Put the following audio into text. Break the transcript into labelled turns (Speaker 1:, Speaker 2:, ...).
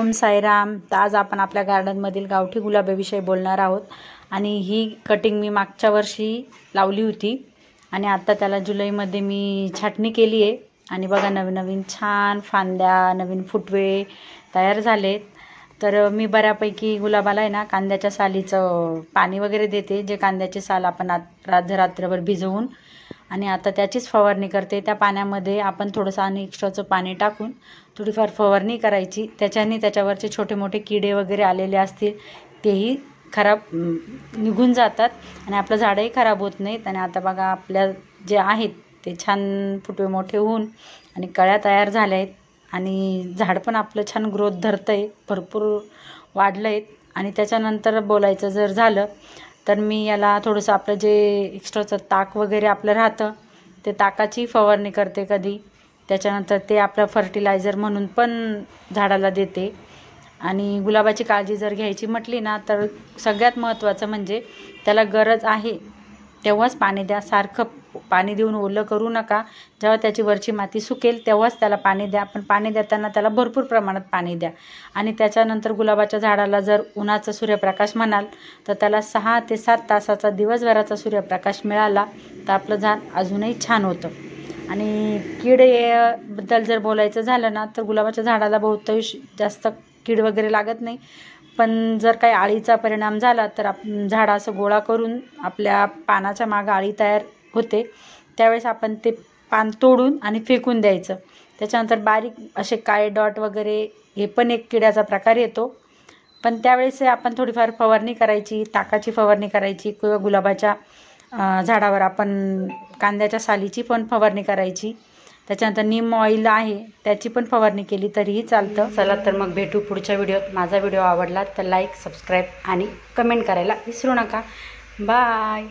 Speaker 1: ओम साईराम। तर आज आपण आपल्या गार्डनमधील गावठी गुलाबाविषयी बोलणार आहोत। आणि ही कटिंग मी मागच्या वर्षी लावली होती आणि आता त्याला जुलैमध्ये मी छाटणी केली आहे आणि बघा नवीन नवीन छान फांद्या, नवीन फुटवे तयार झालेत। तर मी बऱ्यापैकी गुलाबाला आहे ना कांद्याच्या सालीचं पाणी वगैरे देते, जे कांद्याचे साल आपण रात्रभर भिजवून आणि आता त्याचीच फवारणी करते। त्या पाण्यामध्ये आपण थोडंसं आणि एक्स्ट्राचं पाणी टाकून थोडीफार फवारणी करायची। त्याच्याने त्याच्यावरचे छोटे मोठे किडे वगैरे आलेले असतील तेही खराब निघून जातात आणि आपलं झाडही खराब होत नाहीत। आणि आता बघा आपल्या जे आहेत ते छान फुटवे मोठे होऊन आणि कळ्या तयार झाल्या आहेत आणि झाड पण आपलं छान ग्रोथ धरतं आहे, भरपूर वाढलं आहेत। आणि त्याच्यानंतर बोलायचं जर झालं तर मी याला थोडंसं आपलं जे एक्स्ट्राचं ताक वगैरे आपलं राहतं ते ताकाची फवारणी करते कधी। त्याच्यानंतर ते आपलं फर्टिलायझर म्हणून पण झाडाला देते। आणि गुलाबाची काळजी जर घ्यायची म्हटली ना तर सगळ्यात महत्त्वाचं म्हणजे त्याला गरज आहे तेव्हाच पाणी द्या। सारखं पाणी देऊन ओलं करू नका। जेव्हा त्याची वरची माती सुकेल तेव्हाच त्याला पाणी द्या, पण पाणी देताना त्याला भरपूर प्रमाणात पाणी द्या। आणि त्याच्यानंतर गुलाबाच्या झाडाला जर उन्हाचा सूर्यप्रकाश म्हणाल तर त्याला 6 ते 7 तासाचा दिवसभराचा सूर्यप्रकाश मिळाला तर आपलं झाड अजूनही छान होतं। आणि किडेबद्दल जर बोलायचं झालं ना तर गुलाबाच्या झाडाला बहुतांश जास्त कीड वगैरे लागत नाही, पण जर काही अळीचा परिणाम झाला तर झाड असं गोळा करून आपल्या पानाच्या मागं अळी तयार होते, त्यावेळेस आपण ते पान तोडून आणि फेकून द्यायचं। त्याच्यानंतर बारीक असे काळे डॉट वगैरे हे पण एक किड्याचा प्रकार येतो, पण त्यावेळेस आपण थोडीफार फवारणी करायची, ताकाची फवारणी करायची किंवा गुलाबाच्या झाडावर आपण कांद्याच्या सालीची पण फवारणी करायची। त्याच्यानंतर नीम ऑइल आहे त्याची पण फवारणी केली तरीही चालतं। चला तर मग भेटू पुढच्या व्हिडिओत। माझा व्हिडिओ आवडला तर लाईक, सबस्क्राईब आणि कमेंट करायला विसरू नका। बाय।